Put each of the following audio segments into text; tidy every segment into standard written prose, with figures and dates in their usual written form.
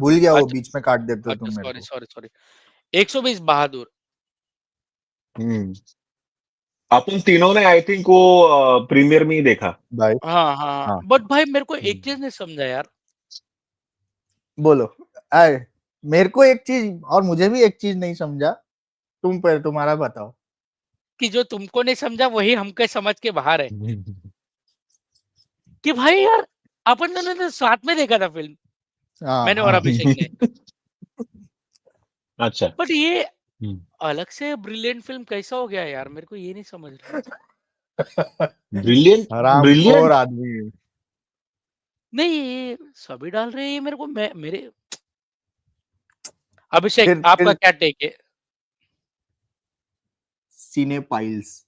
भूल गया, वो अच्छा बीच में काट देते हो अच्छा, तुम मेरे सॉरी को। सॉरी सॉरी, 120 बहादुर। अपन तीनों ने आई थिंक वो प्रीमियर में ही देखा। भाई हाँ, हाँ बट भाई मेरे को एक चीज नहीं समझा यार। बोलो। आए, मेरे को एक चीज और मुझे भी एक चीज नहीं समझा, तुम पर तुम्हारा बताओ। कि जो तुमको नहीं समझा वही हमके समझ के बाहर है। कि भाई यार अपन दोनों ने साथ में देखा था फिल्म, हाँ मैंने और हाँ अभिषेक ने। अच्छा। बट ये अलग से ब्रिलियंट फिल्म कैसा हो गया यार, मेरे को ये नहीं समझ रहा। ब्रिलियंट हरामखोर ब्रिलियंट आदमी है। नहीं ये सभी डाल रहे हैं, ये मेरे को मेरे अभिषेक आपका फिर क्या टेक है? सिनेपाइल्स।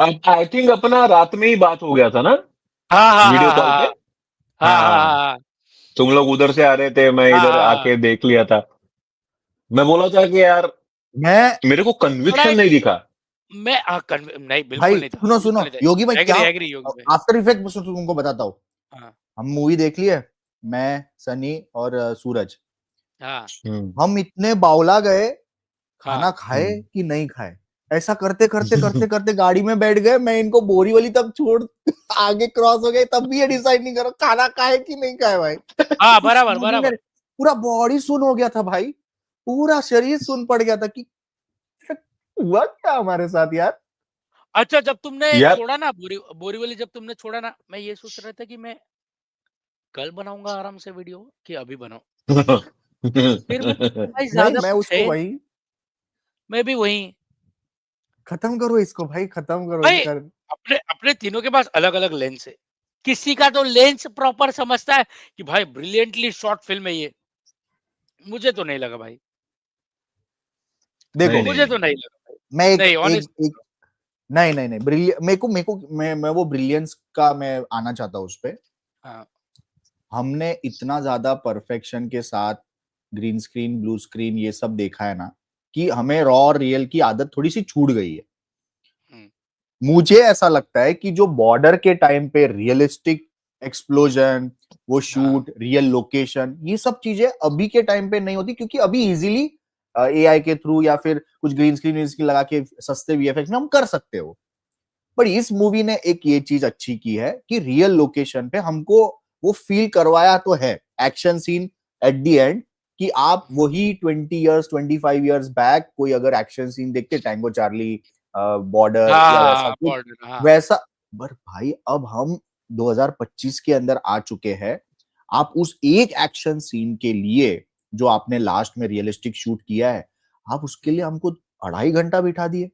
आई थिंक अपना रात में ही बात हो गया था ना, हाँ हाँ वीडियो हाँ कॉल पे। हाँ हाँ हाँ हाँ, हाँ तुम लोग उधर से आ रहे थे, मैं हाँ इधर हाँ हाँ। आके देख लिया था। मैं बोला था कि यार मैं मेरे को थोड़ा कन्विक्शन एक नहीं दिखा। मैं नहीं बिल्कुल भाई नहीं था, सुनो सुनो बिल्कुल नहीं योगी भाई था। क्या, एग्री एग्री योगी भाई। आफ्टर इफेक्ट में तुमको बताता हूँ। हाँ हम मूवी देख लिए, मैं, सनी और सूरज। हाँ हम इतने बावला गए, खाना हाँ खाए कि नहीं खाए, ऐसा करते करते करते करते गाड़ी में बैठ गए। मैं इनको बोरीवली तक छोड़ आगे क्रॉस हो गए, तब भी ये डिसाइड नहीं करो खाना खाए कि नहीं खाए भाई। हाँ, कुछ बराबर समझ ही नहीं, बराबर। पूरा बॉडी सुन हो गया था भाई, पूरा शरीर सुन पड़ गया था कि हुआ क्या हमारे साथ यार। अच्छा जब तुमने यार छोड़ा ना बोरीवली, जब तुमने छोड़ा ना, मैं ये सोच रहा था कि मैं कल बनाऊंगा आराम से वीडियो कि अभी बनाऊं। फिर मैं भाई नहीं, ज्यादा मैं कुछ उसको है नहीं, वही मैं भी वही खत्म करो इसको भाई, खत्म करो भाई। इसका। अपने अपने तीनों के पास अलग अलग लेंस है। किसी का तो लेंस प्रॉपर समझता है कि भाई ब्रिलियंटली शॉर्ट फिल्म है ये, मुझे तो नहीं लगा भाई, नहीं देखो मुझे नहीं तो नहीं लगा भाई। मैं एक नहीं एक ऑनेस्ट। एक नहीं नहीं नहीं मेरे को मैं वो ब्रिलियंस का मैं आना चाहता हूँ उस पे। हाँ हमने इतना ज्यादा परफेक्शन के साथ ग्रीन स्क्रीन ब्लू स्क्रीन ये सब देखा है ना, कि हमें रॉ और रियल की आदत थोड़ी सी छूट गई है। हम्म, मुझे ऐसा लगता है कि जो बॉर्डर के टाइम पे रियलिस्टिक एक्सप्लोजन, वो हाँ शूट रियल लोकेशन, ये सब चीजें अभी के टाइम पे नहीं होती, क्योंकि अभी इजीली एआई के थ्रू या फिर कुछ ग्रीन स्क्रीन लगा के सस्ते वीएफएक्स में हम कर सकते हो। पर इस मूवी ने एक ये चीज अच्छी की है कि रियल लोकेशन पे हमको वो फील करवाया तो है, action scene at the end, कि आप वही 20 इयर्स 25 इयर्स बैक कोई अगर एक्शन सीन देखते, टैंगो चार्ली, बॉर्डर या वैसा हाँ कुछ बॉर्डर हाँ। वैसा। पर भाई अब हम 2025 के अंदर आ चुके हैं। आप उस एक एक्शन सीन के लिए जो आपने लास्ट में रियलिस्टिक शूट किया है, आप उसके लिए हमको 2.5 घंटा बिठा दिए,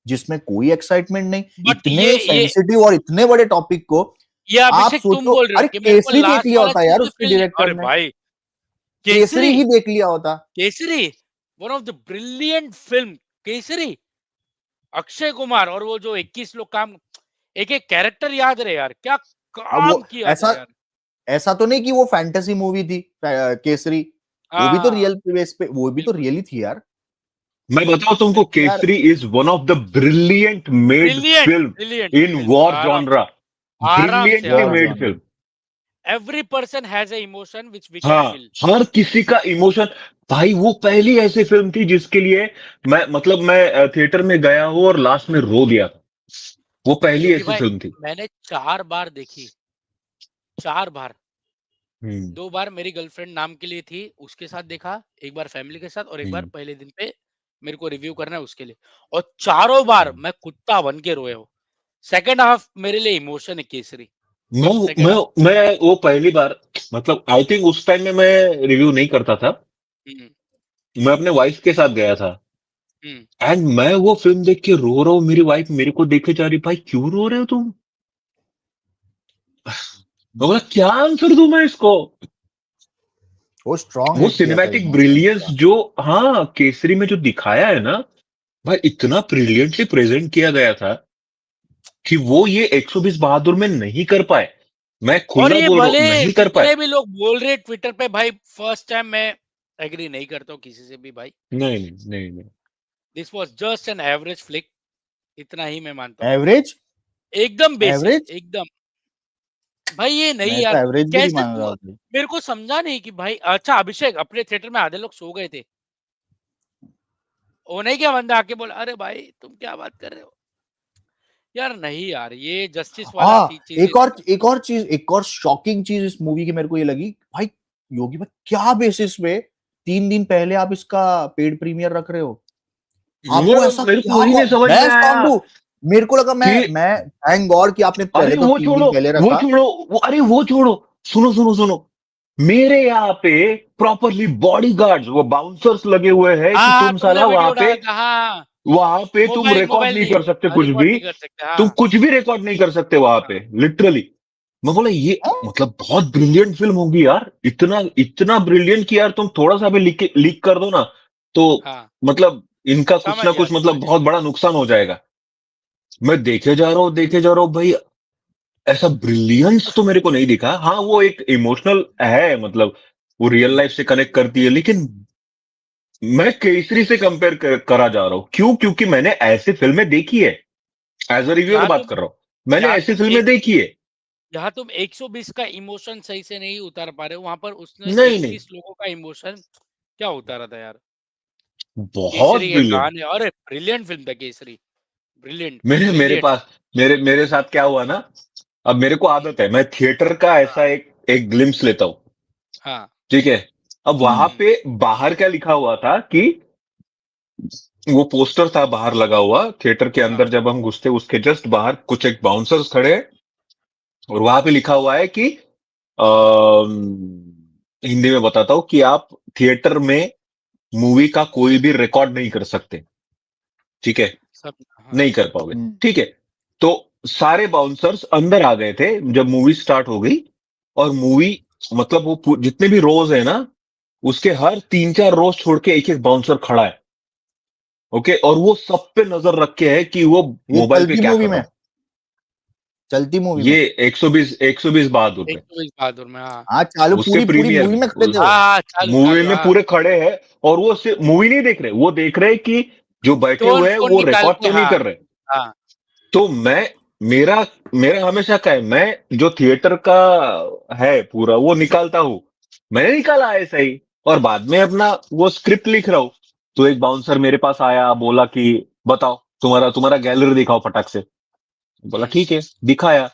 जिसमें कोई एक्साइटमेंट नहीं, बट इतने ये सेंसिटिव और इतने बड़े टॉपिक को। ये आप अभिषेक तुम सोचो, बोल रहे हो अरे कि मेरे को केसरी देख लास्ट लिया वाला होता सीन यार से उसके फील नहीं। डायरेक्टर अरे ने, भाई केसरी केसरी, ही देख लिया होता। Kesari one of the brilliant film. Kesari, Akshay Kumar और वो जो 21 लोग काम, एक एक कैरेक्टर याद रहे यार, क्या अब काम वो किया था ऐसा यार। ऐसा तो नहीं कि वो फैंटेसी मूवी थी केसरी, वो भी तो हाँ रियल बेस पे, वो भी तो बिल्कुल, रियली थी यार। मैं बताऊं तुमको, यार Kesari is one of the brilliant made brilliant brilliant film in film, war आराम जॉनरा। आराम से ब्रिलियंटली वॉर आराम मेड जॉनर। फिल्म। से। Every person has a emotion which we can हाँ, फील। हर किसी का इमोशन। भाई वो पहली ऐसी फिल्म थी जिसके लिए मैं थिएटर में गया हूं और लास्ट में रो दिया था। वो पहली योगी ऐसी भाई फिल्म थी। मैंने 4 बार देखी, 4 बार। हम्म 2 बार मेरी गर्लफ्रेंड नाम के लिए थी, उसके साथ देखा, एक बार फैमिली के साथ, और एक बार हम्म पहले दिन पे मेरे को रिव्यू करना है उसके लिए। और चारों बार हम्म। मैं कुत्ता बन के रोया हूँ। सेकंड हाफ मेरे लिए इमोशन है केसरी। मैं सेकंड मैं हाफ। मैं वो पहली बार, आई थिंक उस टाइम में मैं रिव्यू नहीं करता था। हम्म मैं अपने वाइफ के साथ गया था, हम्म। एंड मैं वो फिल्म देख के रो रहा हूँ। मेरी वाइफ मेरे को देखे जा रही, भाई क्यों रो रहे हो तुम? मैं बोला क्या आंसर दूं मैं इसको? वो स्ट्रॉन्ग वो हिट किया था सिनेमैटिक इमोशंस ब्रिलियंस का। जो, हाँ, केसरी में जो दिखाया है ना, भाई इतना ब्रिलियंटली प्रेजेंट किया गया था कि वो ये 120 बहादुर में नहीं कर पाए। मैं और खुला ये बोल रहा हूँ, भले नहीं कर पाए। जितने भी लोग बोल रहे ट्विटर पे, भाई फर्स्ट टाइम मैं एग्री नहीं करता हूँ किसी से भी भाई। नहीं नहीं नहीं नहीं। This was just an average flick, इतना ही मैं मानता हूँ। एवरेज, एकदम बेसिक, एवरेज। एकदम भाई ये नहीं मैं तो यार, एवरेज भी नहीं कैसे मान रहा तू, हूँ। मेरे को समझा नहीं कि भाई अच्छा अभिषेक अपने थिएटर में आधे लोग सो गए थे, वो नहीं क्या बंदा आके बोला अरे भाई तुम क्या बात कर रहे हो यार, नहीं यार ये जस्टिस वाला हाँ, चीज एक और शॉकिंग चीज इस मूवी की मेरे को ये लगी भाई, योगी भाई क्या बेसिस पे 3 दिन पहले आप इसका पेड प्रीमियर रख रहे हो? आपको ऐसा मेरे को क्या वही नहीं समझ मैं में स्टॉम्प आया हूँ। मेरे को लगा कि मैं थैंक गॉड कि आपने अरे पहले तो 3 दिन पहले वो रखा। छोड़ो अरे वो छोड़ो, सुनो सुनो सुनो, मेरे यहाँ पे प्रॉपरली बॉडीगार्ड्स वो बाउंसर्स लगे हुए हैं कि हाँ तुम तुमने साला वीडियो डाला था, हाँ वहां पे तुम मोबाइल रिकॉर्ड मोबाइल नहीं नहीं, कर सकते कुछ रिकॉर्ड भी, नहीं कर सकते, तुम हाँ कुछ भी रिकॉर्ड नहीं कर सकते वहां पे हाँ लिटरली। मैं बोला ये मतलब बहुत ब्रिलियंट फिल्म होगी यार, इतना इतना ब्रिलियंट कि यार तुम थोड़ा सा भी लीक कर दो ना तो हाँ मतलब इनका कुछ समझ ना गया कुछ समझ मतलब गया। बहुत बड़ा नुकसान हो जाएगा। मैं देखे जा रहा हूँ भाई, ऐसा ब्रिलियंस तो मेरे को नहीं दिखा। हाँ वो एक इमोशनल है, मतलब वो रियल लाइफ से कनेक्ट करती है, लेकिन मैं केसरी से कंपेयर करा जा रहा हूँ। क्यों? क्योंकि मैंने ऐसी फिल्में देखी है, एज अ रिव्यूअर यहाँ बात तुम कर रहा हूँ, मैंने यहाँ ऐसी तुम फिल्में एक देखी है। यहाँ तुम 120 का इमोशन सही से नहीं उतार पा रहे हो, वहां पर उसने नहीं नहीं, 21 लोगों का इमोशन क्या उतारा था यार। बहुत केसरी के ब्रिलियंट। गाने, अरे ब्रिलियंट फिल्म था केसरी, ब्रिलियंट मेरे मेरे ब्रिलियंट। पास मेरे मेरे साथ क्या हुआ ना, अब मेरे को आदत है मैं थिएटर का हाँ ऐसा एक एक ग्लिम्स लेता हूँ, हाँ ठीक है। अब वहां हम्म, हम्म, पे बाहर क्या लिखा हुआ था कि वो पोस्टर था बाहर लगा हुआ, थिएटर के हाँ अंदर जब हम घुसते उसके जस्ट बाहर कुछ एक बाउंसर्स खड़े हैं, और वहां पे लिखा हुआ है कि हिंदी में बताता हूँ कि आप थिएटर में मूवी का कोई भी रिकॉर्ड नहीं कर सकते, ठीक है, सब हाँ नहीं कर पाओगे, हम्म, ठीक है। तो सारे बाउंसर्स अंदर आ गए थे जब मूवी स्टार्ट हो गई, और मूवी मतलब वो जितने भी रोज है ना, उसके हर 3-4 रोज छोड़ के एक एक बाउंसर खड़ा है, ओके, और वो सब पे नजर रख के है कि वो ये मोबाइल पे चलती क्या मूवी कर रहा में, हूं। चलती मूवी ये में। 120 बहादुर पे 120 बहादुर में, हाँ हाँ चालू उसके पूरी पूरी प्रीमियर मूवी में में खड़े थे हाँ वो। हाँ चालू मूवी चालू में हाँ। पूरे खड़े हैं, और वो सिर्फ मूवी नहीं देख रहे, वो देख रहे कि जो बैठे टोन हुए हैं फोन वो निकाल रिकॉर्ड के, तो नहीं हाँ कर रहे। हाँ तो मैं मेरा मेरा हमेशा क्या है, मैं जो थिएटर का है पूरा वो निकालता हूँ, मैंने निकाला ऐसा ही, और बाद में अपना वो स्क्रिप्ट लिख रहा हूँ। तो एक बाउंसर मेरे पास आया, बोला कि बताओ तुम्हारा तुम्हारा गैलरी दिखाओ फटाक से। बोला हम्म, ठीक है, दिखाया।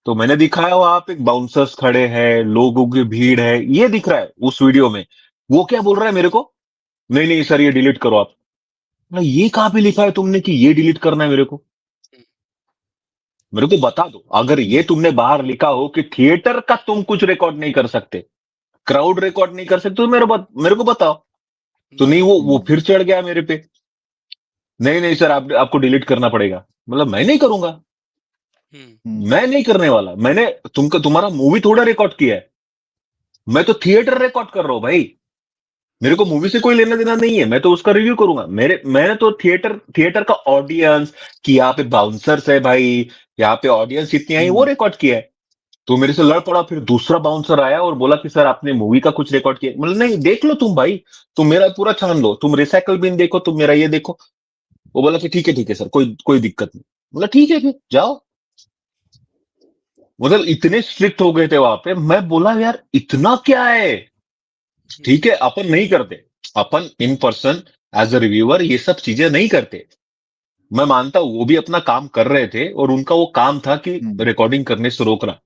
तो मैंने दिखाया वहां पे बाउंसर्स खड़े हैं, लोगों की भीड़ है, ये दिख रहा है उस वीडियो में। वो क्या बोल रहा है मेरे को, नहीं नहीं सर ये डिलीट करो आप। मैं ये कहाँ पे लिखा है तुमने कि ये डिलीट करना है मेरे को? हम्म, मेरे को बता दो, अगर ये तुमने बाहर लिखा हो कि थिएटर का तुम कुछ रिकॉर्ड नहीं कर सकते, क्राउड रिकॉर्ड नहीं कर सकते, तो मेरे को बताओ। तो नहीं, वो हम्म, फिर चढ़ गया मेरे पे, नहीं नहीं सर आपको डिलीट करना पड़ेगा। मतलब मैं नहीं करूंगा, हम्म, हम्म, मैं नहीं करने वाला, मैंने तुम्हारा मूवी थोड़ा रिकॉर्ड किया है, मैं तो थिएटर रिकॉर्ड कर रहा हूँ भाई। मेरे को मूवी से कोई लेना देना नहीं है, मैं तो उसका रिव्यू करूंगा। मैंने तो थिएटर थिएटर का ऑडियंस, कि यहाँ पे बाउंसर्स है भाई, यहाँ पे ऑडियंस इतनी आई, वो हम्म। रिकॉर्ड किया है। तो मेरे से लड़ पड़ा, फिर दूसरा बाउंसर आया और बोला कि सर आपने मूवी का कुछ रिकॉर्ड किया। मतलब नहीं, देख लो तुम भाई, तुम मेरा पूरा छान लो, तुम रिसाइकल बिन देखो, तुम मेरा ये देखो। वो बोला कि ठीक है सर, कोई कोई दिक्कत नहीं। बोला ठीक है फिर जाओ। मतलब इतने स्ट्रिक्ट हो गए थे वहां पे, मैं बोला यार इतना क्या है। हम्म, ठीक है अपन नहीं करते, अपन in person as a reviewer ये सब चीजें नहीं करते। मैं मानता हूं वो भी अपना काम कर रहे थे, और उनका वो काम था कि हम्म। रिकॉर्डिंग करने से रोकना।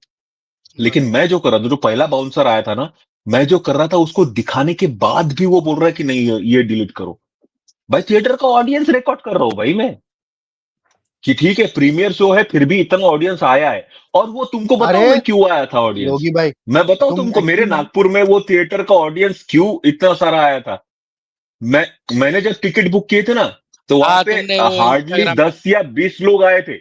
लेकिन बरोबर मैं जो कर रहा था, जो पहला बाउंसर आया था ना, मैं जो कर रहा था उसको दिखाने के बाद भी वो बोल रहा है कि नहीं ये डिलीट करो। भाई थिएटर का ऑडियंस रिकॉर्ड कर रहा हूं भाई मैं, कि ठीक है प्रीमियर शो है फिर भी इतना ऑडियंस आया है। और वो तुमको अरे बताऊं मैं क्यों आया था ऑडियंस? योगी भाई, मैं बताऊं तुम तुमको, मेरे एक्चुअली में नागपुर में वो थिएटर का ऑडियंस क्यों इतना सारा आया था। मैं मैंने जब टिकट बुक किए थे ना, तो वहां हाँ पे तुमने वो हार्डली इंस्टाग्राम पे 10 या 20 लोग आए थे,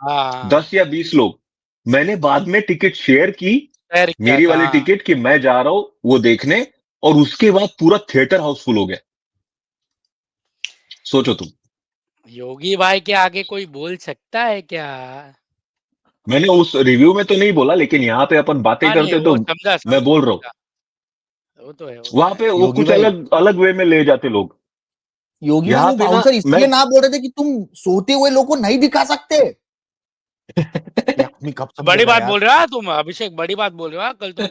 हाँ 10 या 20 लोग। मैंने बाद में टिकट शेयर की, शेयर किया मेरी था, वाली हाँ टिकट, कि मैं जा रहा हूं वो देखने, और उसके बाद पूरा थिएटर हाउसफुल हो गया। सोचो तुम। योगी भाई के आगे कोई बोल सकता है क्या? मैंने उस रिव्यू में तो नहीं बोला, लेकिन यहाँ पे अपन बातें हाँ नहीं करते तो वो समझा मैं समझा बोल रहा हूँ, समझा, वो तो वहां है। पे वो योगी कुछ भाई, अलग अलग वे में ले जाते लोग। योगी भाई यहाँ वो पे ना बाउंसर मैं इसलिए ना बोल रहे थे कि तुम सोते हुए लोग को नहीं दिखा सकते। या आदमी कब से बड़ी बोल रहा है बात यार। बोल रहे हो तुम अभिषेक, बड़ी बात बोल रहे हो कल तुम